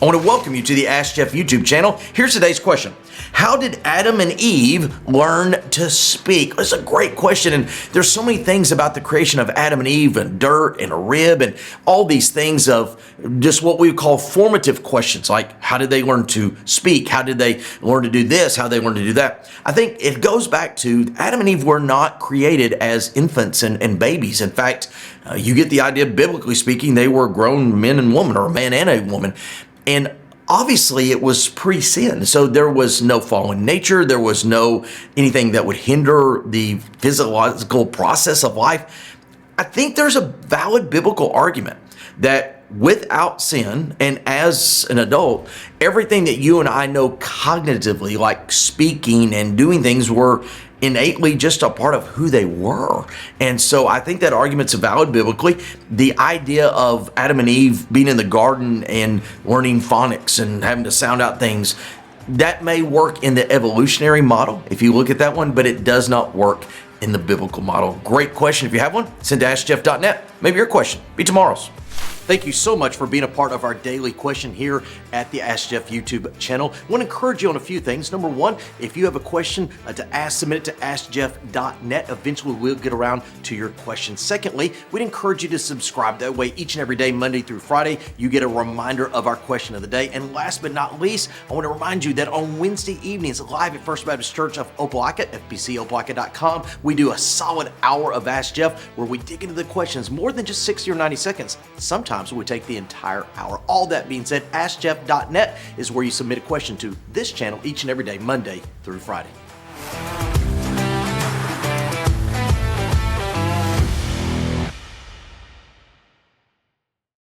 I want to welcome you to the Ask Jeff YouTube channel. Here's today's question. How did Adam and Eve learn to speak? It's a great question, and there's so many things about the creation of Adam and Eve and dirt and a rib and all these things of just what we call formative questions, like how did they learn to speak? How did they learn to do this? How did they learn to do that? I think it goes back to Adam and Eve were not created as infants and babies. In fact, you get the idea, biblically speaking, they were grown men and women, or a man and a woman. And obviously it was pre-sin. So there was no fallen nature. There was no anything that would hinder the physiological process of life. I think there's a valid biblical argument that without sin and as an adult, everything that you and I know cognitively, like speaking and doing things, were innately just a part of who they were. And so I think that argument's valid biblically. The idea of Adam and Eve being in the garden and learning phonics and having to sound out things, that may work in the evolutionary model if you look at that one, but it does not work in the biblical model. Great question. If you have one, send to AskJeff.net. Maybe your question be tomorrow's. Thank you so much for being a part of our daily question here at the Ask Jeff YouTube channel. I want to encourage you on a few things. Number one, if you have a question to ask, submit it to AskJeff.net. Eventually, we'll get around to your question. Secondly, we'd encourage you to subscribe. That way, each and every day, Monday through Friday, you get a reminder of our question of the day. And last but not least, I want to remind you that on Wednesday evenings, live at First Baptist Church of Opelika, FBCOpelika.com, we do a solid hour of Ask Jeff where we dig into the questions more than just 60 or 90 seconds. Sometimes we take the entire hour. All that being said, AskJeff.net is where you submit a question to this channel each and every day, Monday through Friday.